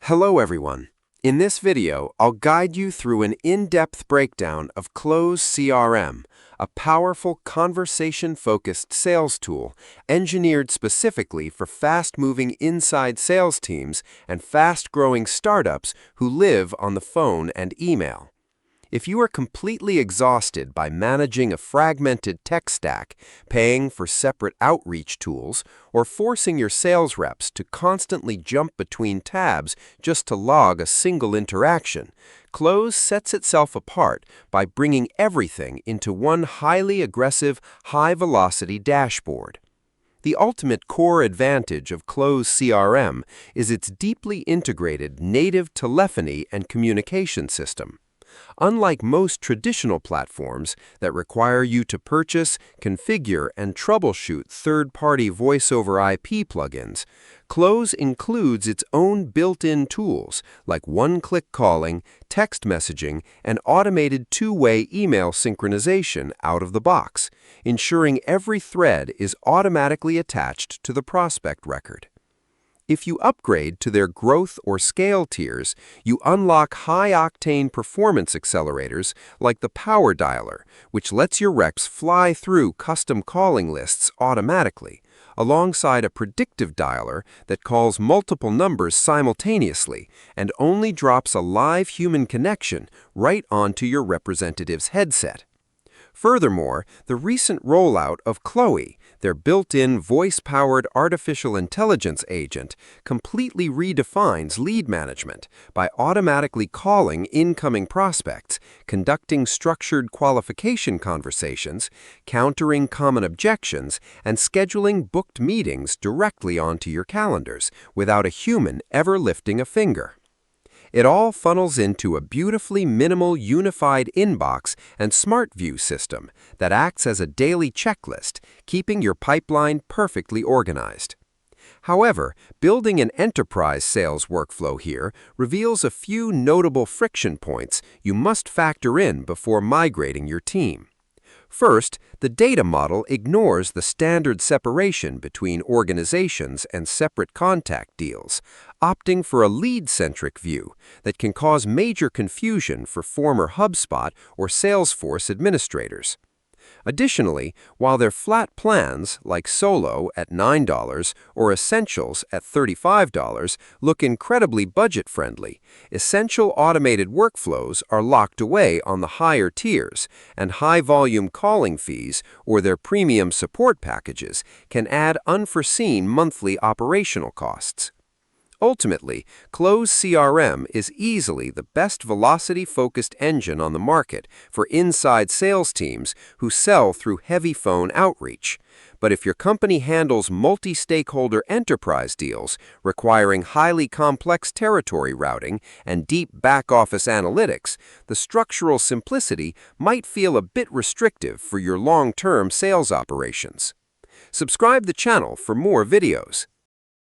Hello everyone. In this video, I'll guide you through an in-depth breakdown of Close CRM, a powerful conversation-focused sales tool engineered specifically for fast-moving inside sales teams and fast-growing startups who live on the phone and email. If you are completely exhausted by managing a fragmented tech stack, paying for separate outreach tools, or forcing your sales reps to constantly jump between tabs just to log a single interaction, Close sets itself apart by bringing everything into one highly aggressive, high-velocity dashboard. The ultimate core advantage of Close CRM is its deeply integrated native telephony and communication system. Unlike most traditional platforms that require you to purchase, configure, and troubleshoot third-party voice-over IP plugins, Close includes its own built-in tools like one-click calling, text messaging, and automated two-way email synchronization out of the box, ensuring every thread is automatically attached to the prospect record. If you upgrade to their growth or scale tiers, you unlock high-octane performance accelerators like the Power Dialer, which lets your reps fly through custom calling lists automatically, alongside a predictive dialer that calls multiple numbers simultaneously and only drops a live human connection right onto your representative's headset. Furthermore, the recent rollout of Chloe, their built-in voice-powered artificial intelligence agent, completely redefines lead management by automatically calling incoming prospects, conducting structured qualification conversations, countering common objections, and scheduling booked meetings directly onto your calendars without a human ever lifting a finger. It all funnels into a beautifully minimal unified inbox and smart view system that acts as a daily checklist, keeping your pipeline perfectly organized. However, building an enterprise sales workflow here reveals a few notable friction points you must factor in before migrating your team. First, the data model ignores the standard separation between organizations and separate contact deals, opting for a lead-centric view that can cause major confusion for former HubSpot or Salesforce administrators. Additionally, while their flat plans, like Solo at $9 or Essentials at $35, look incredibly budget-friendly, essential automated workflows are locked away on the higher tiers, and high-volume calling fees or their premium support packages can add unforeseen monthly operational costs. Ultimately, Close CRM is easily the best velocity-focused engine on the market for inside sales teams who sell through heavy phone outreach. But if your company handles multi-stakeholder enterprise deals requiring highly complex territory routing and deep back-office analytics, the structural simplicity might feel a bit restrictive for your long-term sales operations. Subscribe the channel for more videos.